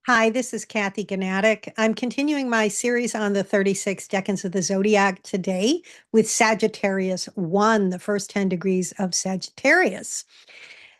Hi, this is Kathy Ganatic. I'm continuing my series on the 36 decans of the Zodiac today with Sagittarius I, the first 10 degrees of Sagittarius.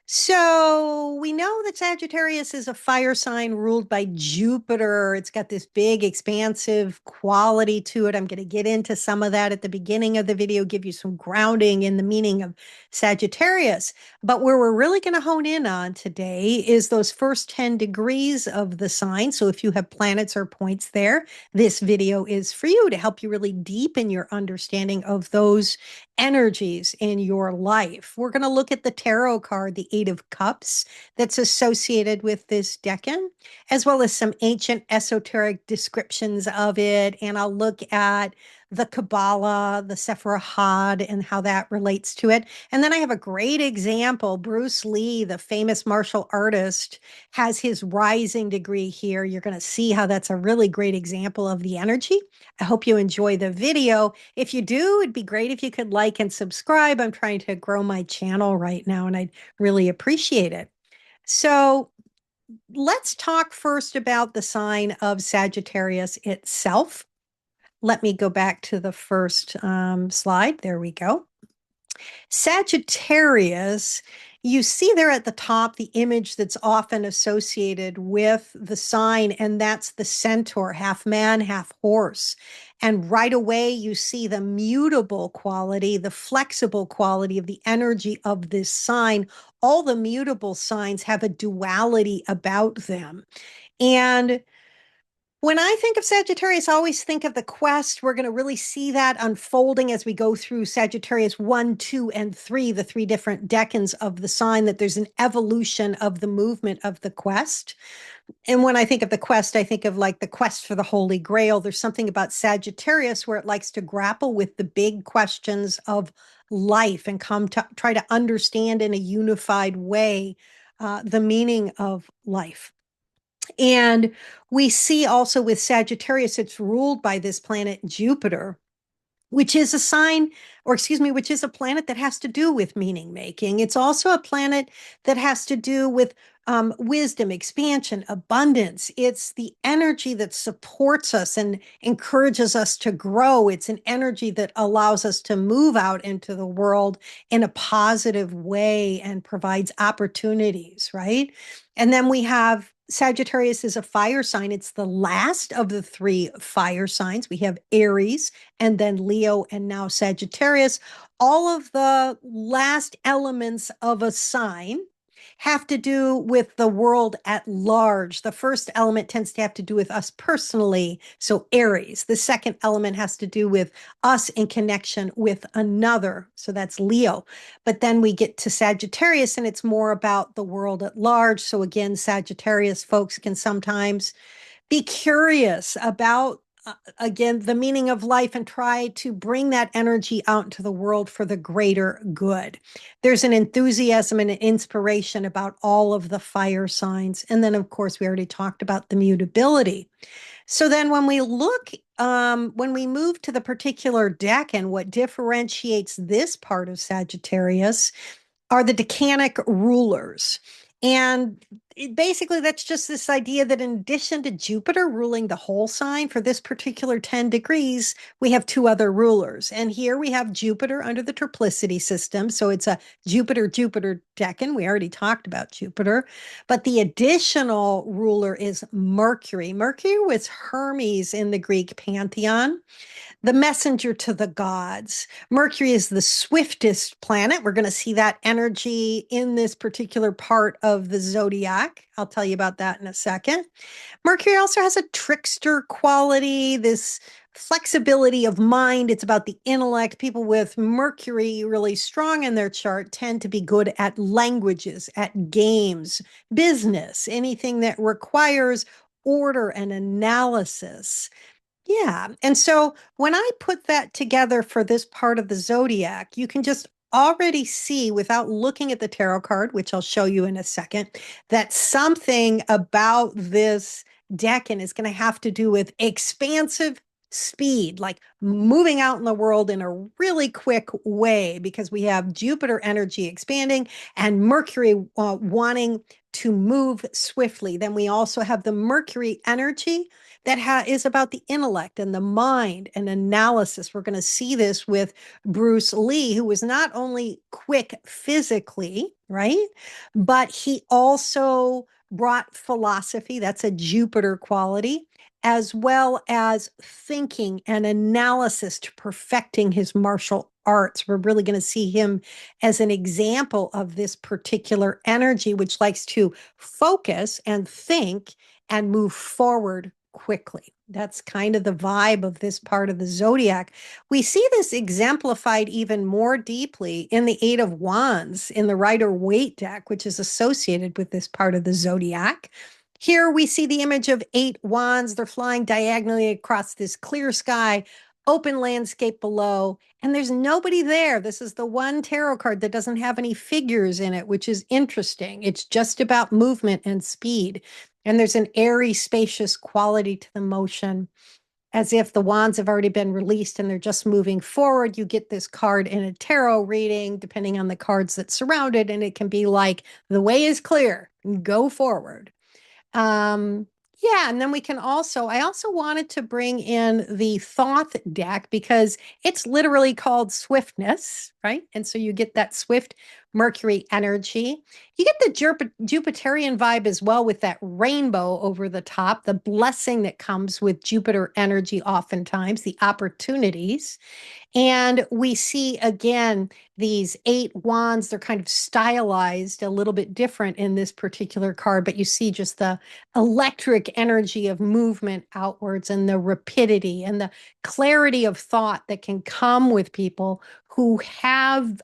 So we know that Sagittarius is a fire sign ruled by Jupiter. It's got this big, expansive quality to it. I'm going to get into some of that at the beginning of the video, give you some grounding in the meaning of Sagittarius. But where we're really going to hone in on today is those first 10 degrees of the sign. So if you have planets or points there, this video is for you to help you really deepen your understanding of those energies in your life. We're going to look at the tarot card, the Eight of Cups, that's associated with this decan, as well as some ancient esoteric descriptions of it. And I'll look at the Kabbalah, the Sephirahad, and how that relates to it. And then I have a great example. Bruce Lee, the famous martial artist, has his rising degree here. You're going to see how that's a really great example of the energy. I hope you enjoy the video. If you do, it'd be great if you could like and subscribe. I'm trying to grow my channel right now, and I'd really appreciate it. So let's talk first about the sign of Sagittarius itself. Let me go back to the first slide. There we go. Sagittarius, you see there at the top the image that's often associated with the sign, and that's the centaur, half man, half horse. And right away, you see the mutable quality, the flexible quality of the energy of this sign. All the mutable signs have a duality about them. And when I think of Sagittarius, I always think of the quest. We're going to really see that unfolding as we go through Sagittarius 1, 2, and 3, the three different decans of the sign, that there's an evolution of the movement of the quest. And when I think of the quest, I think of like the quest for the Holy Grail. There's something about Sagittarius where it likes to grapple with the big questions of life and come to try to understand in a unified way the meaning of life. And we see also with Sagittarius, it's ruled by this planet Jupiter, which is a sign, or excuse me, which is a planet that has to do with meaning making. It's also a planet that has to do with wisdom, expansion, abundance. It's the energy that supports us and encourages us to grow. It's an energy that allows us to move out into the world in a positive way and provides opportunities, right? And then we have Sagittarius is a fire sign. It's the last of the three fire signs. We have Aries and then Leo and now Sagittarius. All of the last elements of a sign have to do with the world at large. The first element tends to have to do with us personally, so Aries. The second element has to do with us in connection with another, so that's Leo. But then we get to Sagittarius, and it's more about the world at large. So again, Sagittarius folks can sometimes be curious about again the meaning of life and try to bring that energy out into the world for the greater good. There's an enthusiasm and an inspiration about all of the fire signs. And then of course we already talked about the mutability. So then when we look when we move to the particular decan, what differentiates this part of Sagittarius are the decanic rulers. And basically, that's just this idea that in addition to Jupiter ruling the whole sign for this particular 10 degrees, we have two other rulers. And here we have Jupiter under the triplicity system. So it's a Jupiter decan. We already talked about Jupiter. But the additional ruler is Mercury. Mercury was Hermes in the Greek pantheon, the messenger to the gods. Mercury is the swiftest planet. We're going to see that energy in this particular part of the zodiac. I'll tell you about that in a second. Mercury also has a trickster quality, this flexibility of mind. It's about the intellect. People with Mercury really strong in their chart tend to be good at languages, at games, business, anything that requires order and analysis. Yeah. And so when I put that together for this part of the zodiac, you can just already see without looking at the tarot card, which I'll show you in a second, that something about this decan is going to have to do with expansive speed, like moving out in the world in a really quick way, because we have Jupiter energy expanding and Mercury wanting to move swiftly. Then we also have the Mercury energy that is about the intellect and the mind and analysis. We're going to see this with Bruce Lee, who was not only quick physically, right, but he also brought philosophy. That's a Jupiter quality, as well as thinking and analysis to perfecting his martial arts. We're really going to see him as an example of this particular energy, which likes to focus and think and move forward quickly. That's kind of the vibe of this part of the zodiac. We see this exemplified even more deeply in the Eight of Wands in the Rider-Waite deck, which is associated with this part of the zodiac. Here we see the image of eight wands. They're flying diagonally across this clear sky, open landscape below, and there's nobody there. This is the one tarot card that doesn't have any figures in it, which is interesting. It's just about movement and speed. And there's an airy, spacious quality to the motion, as if the wands have already been released and they're just moving forward. You get this card in a tarot reading, depending on the cards that surround it, and it can be like, the way is clear, go forward. Um, yeah, and then I also wanted to bring in the Thoth deck because it's literally called swiftness, right? And so you get that swift Mercury energy. You get the Jupiterian vibe as well, with that rainbow over the top, the blessing that comes with Jupiter energy, oftentimes, the opportunities. And we see again these eight wands. They're kind of stylized a little bit different in this particular card, but you see just the electric energy of movement outwards and the rapidity and the clarity of thought that can come with people who have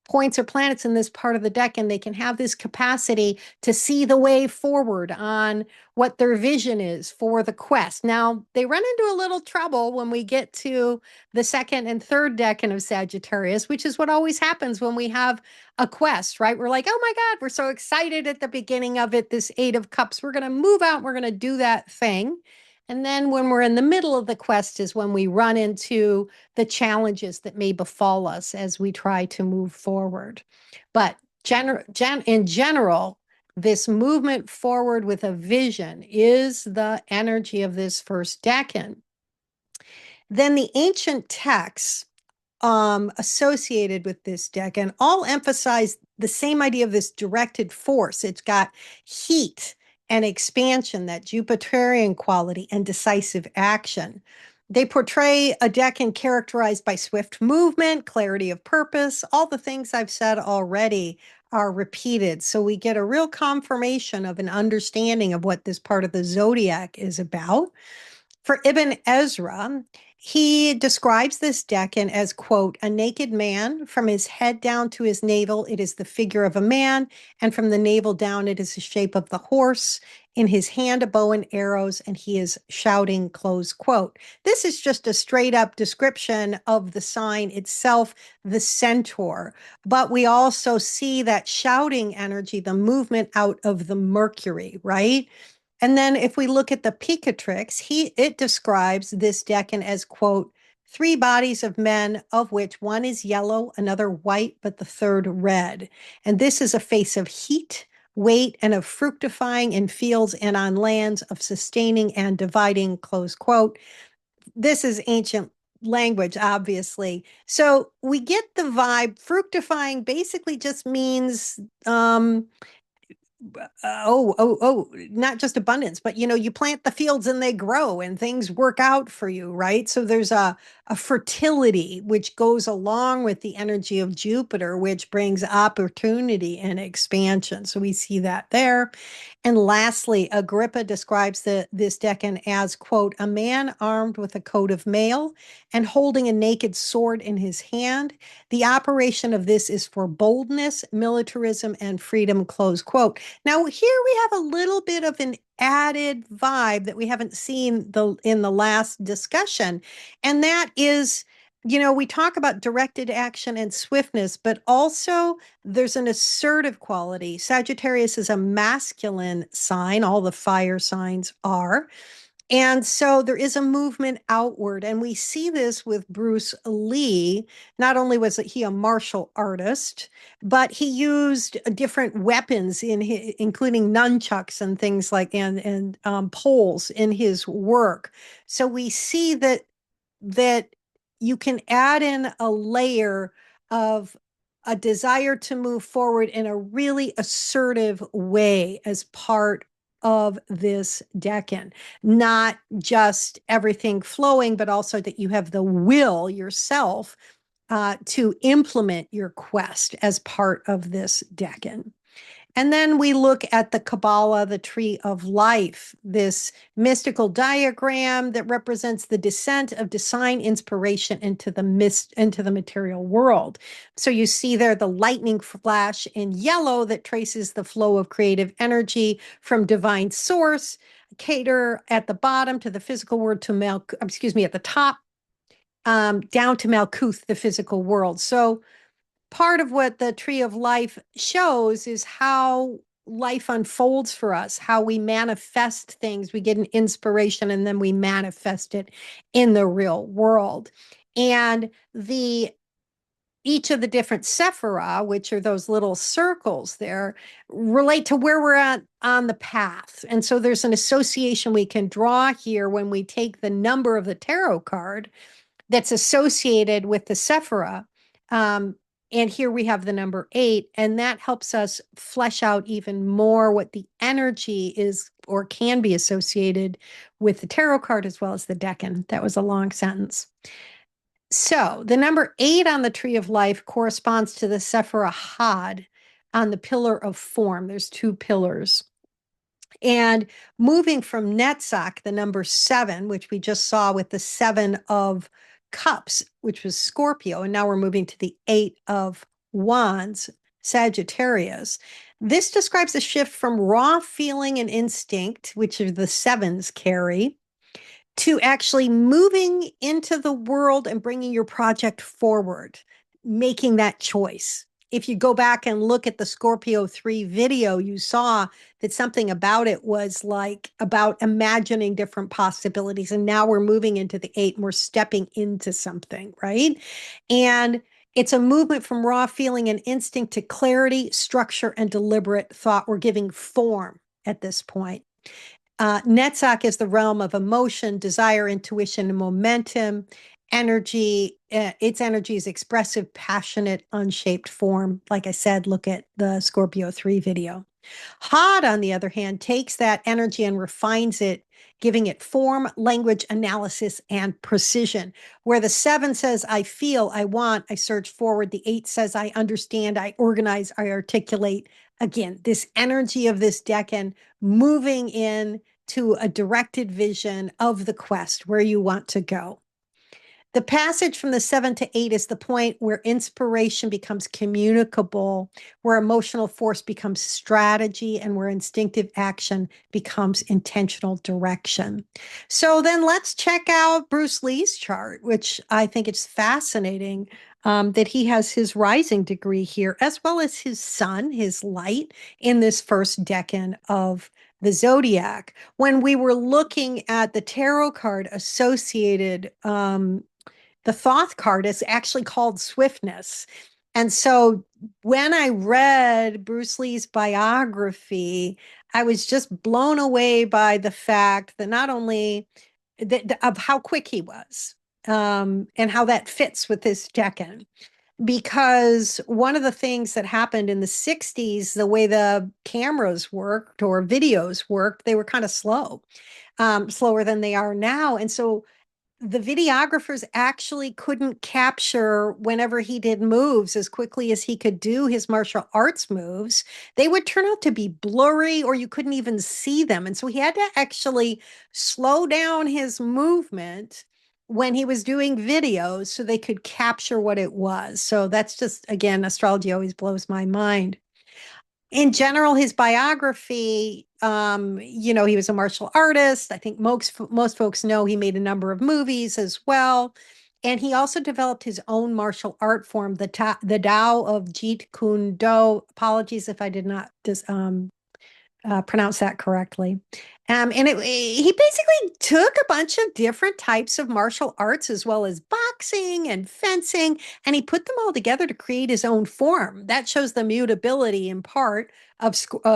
points or planets in this part of the deck, and they can have this capacity to see the way forward on what their vision is for the quest. Now, they run into a little trouble when we get to the second and third decan of Sagittarius, which is what always happens when we have a quest, right? We're like, oh my God, we're so excited at the beginning of it, this Eight of Cups. We're going to move out, we're going to do that thing. And then when we're in the middle of the quest is when we run into the challenges that may befall us as we try to move forward. But in general, this movement forward with a vision is the energy of this first decan. Then the ancient texts associated with this deck and all emphasize the same idea of this directed force. It's got heat and expansion, that Jupiterian quality, and decisive action. They portray a decan characterized by swift movement, clarity of purpose. All the things I've said already are repeated. So we get a real confirmation of an understanding of what this part of the zodiac is about. For Ibn Ezra, he describes this decan as, quote, a naked man. From his head down to his navel, it is the figure of a man, and from the navel down, it is the shape of the horse. In his hand, a bow and arrows, and he is shouting, close quote. This is just a straight up description of the sign itself, the centaur. But we also see that shouting energy, the movement out of the Mercury, right? And then if we look at the Picatrix, it describes this decan as, quote, three bodies of men, of which one is yellow, another white, but the third red. And this is a face of heat, weight, and of fructifying in fields and on lands, of sustaining and dividing, close quote. This is ancient language, obviously. So we get the vibe. Fructifying basically just means not just abundance, but you plant the fields and they grow and things work out for you, right? So there's a fertility which goes along with the energy of Jupiter, which brings opportunity and expansion. So we see that there. And lastly, Agrippa describes this decan as, quote, a man armed with a coat of mail and holding a naked sword in his hand. The operation of this is for boldness, militarism, and freedom, close quote. Now, here we have a little bit of an added vibe that we haven't seen in the last discussion, and that is, we talk about directed action and swiftness, but also there's an assertive quality. Sagittarius is a masculine sign. All the fire signs are. And so there is a movement outward, and we see this with Bruce Lee. Not only was he a martial artist, but he used different weapons in his, including nunchucks and things like and poles in his work. So we see that you can add in a layer of a desire to move forward in a really assertive way as part of this decan, not just everything flowing, but also that you have the will yourself to implement your quest as part of this decan. And then we look at the Kabbalah, the tree of life, this mystical diagram that represents the descent of design inspiration into the into the material world. So you see there the lightning flash in yellow that traces the flow of creative energy from divine source, cater at the bottom to the physical world to at the top, down to Malkuth, the physical world. So part of what the tree of life shows is how life unfolds for us, how we manifest things. We get an inspiration and then we manifest it in the real world. And the each of the different sephira, which are those little circles there, relate to where we're at on the path. And so there's an association we can draw here when we take the number of the tarot card that's associated with the Sephira. And here we have the number 8, and that helps us flesh out even more what the energy is or can be associated with the tarot card as well as the decan. That was a long sentence. So the number 8 on the tree of life corresponds to the Sephira Had on the pillar of form. There's 2 pillars. And moving from Netzach, the number 7, which we just saw with the 7 of Cups, which was Scorpio, and now we're moving to the 8 of Wands, Sagittarius. This describes a shift from raw feeling and instinct, which are the 7s carry, to actually moving into the world and bringing your project forward, making that choice. If you go back and look at the Scorpio 3 video, you saw that something about it was like about imagining different possibilities. And now we're moving into the 8 and we're stepping into something, right? And it's a movement from raw feeling and instinct to clarity, structure, and deliberate thought. We're giving form at this point. Netzach is the realm of emotion, desire, intuition, and momentum. Energy, its energy is expressive, passionate, unshaped form. Like I said, look at the Scorpio 3 video. Had, on the other hand, takes that energy and refines it, giving it form, language, analysis, and precision. Where the 7 says, I feel, I want, I search forward. The 8 says, I understand, I organize, I articulate. Again, this energy of this decan moving in to a directed vision of the quest where you want to go. The passage from the 7 to 8 is the point where inspiration becomes communicable, where emotional force becomes strategy, and where instinctive action becomes intentional direction. So then let's check out Bruce Lee's chart, which I think it's fascinating that he has his rising degree here, as well as his sun, his light, in this first decan of the Zodiac. When we were looking at the tarot card associated, the Thoth card is actually called Swiftness. And so when I read Bruce Lee's biography, I was just blown away by the fact that not only of how quick he was, and how that fits with this decan. Because one of the things that happened in the 60s, the way the cameras worked or videos worked, they were kind of slow, slower than they are now. And so the videographers actually couldn't capture whenever he did moves as quickly as he could do his martial arts moves. They would turn out to be blurry or you couldn't even see them. And so he had to actually slow down his movement when he was doing videos so they could capture what it was. So that's just, again, astrology always blows my mind. In general, his biography, he was a martial artist. I think most folks know he made a number of movies as well. And he also developed his own martial art form, the Tao of Jeet Kune Do. Apologies if I did not pronounce that correctly. He basically took a bunch of different types of martial arts, as well as boxing and fencing, and he put them all together to create his own form. That shows the mutability in part of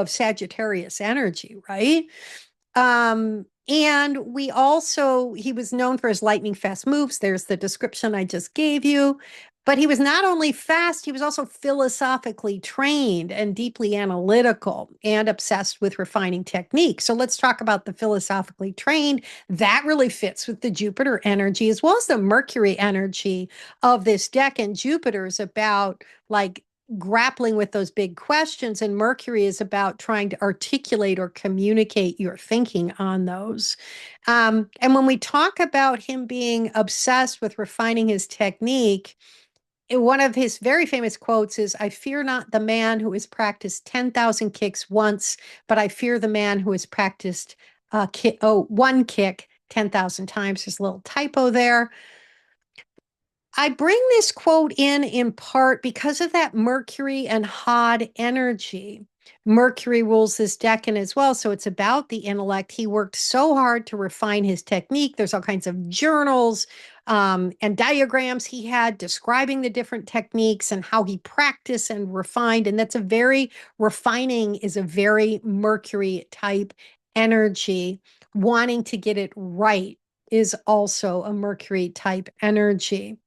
Sagittarius energy, right? And he was known for his lightning fast moves. There's the description I just gave you. But he was not only fast, he was also philosophically trained and deeply analytical and obsessed with refining technique. So let's talk about the philosophically trained. That really fits with the Jupiter energy as well as the Mercury energy of this deck. And Jupiter is about like grappling with those big questions, and Mercury is about trying to articulate or communicate your thinking on those. And when we talk about him being obsessed with refining his technique, one of his very famous quotes is, I fear not the man who has practiced 10,000 kicks once, but I fear the man who has practiced one kick 10,000 times. There's a little typo there. I bring this quote in part because of that Mercury and Hod energy. Mercury rules this decan as well, so it's about the intellect. He worked so hard to refine his technique. There's all kinds of journals and diagrams he had describing the different techniques and how he practiced and refined. And refining is a very Mercury type energy. Wanting to get it right is also a Mercury type energy.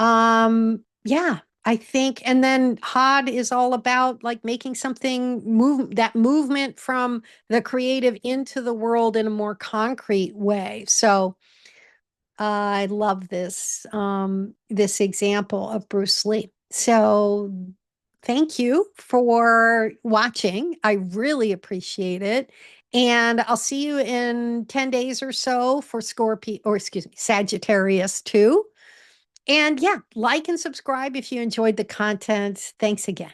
Yeah, I think, and then Hod is all about like making something move, that movement from the creative into the world in a more concrete way. So I love this example of Bruce Lee. So thank you for watching. I really appreciate it. And I'll see you in 10 days or so for Scorpio, or excuse me, Sagittarius II. And yeah, like and subscribe if you enjoyed the content. Thanks again.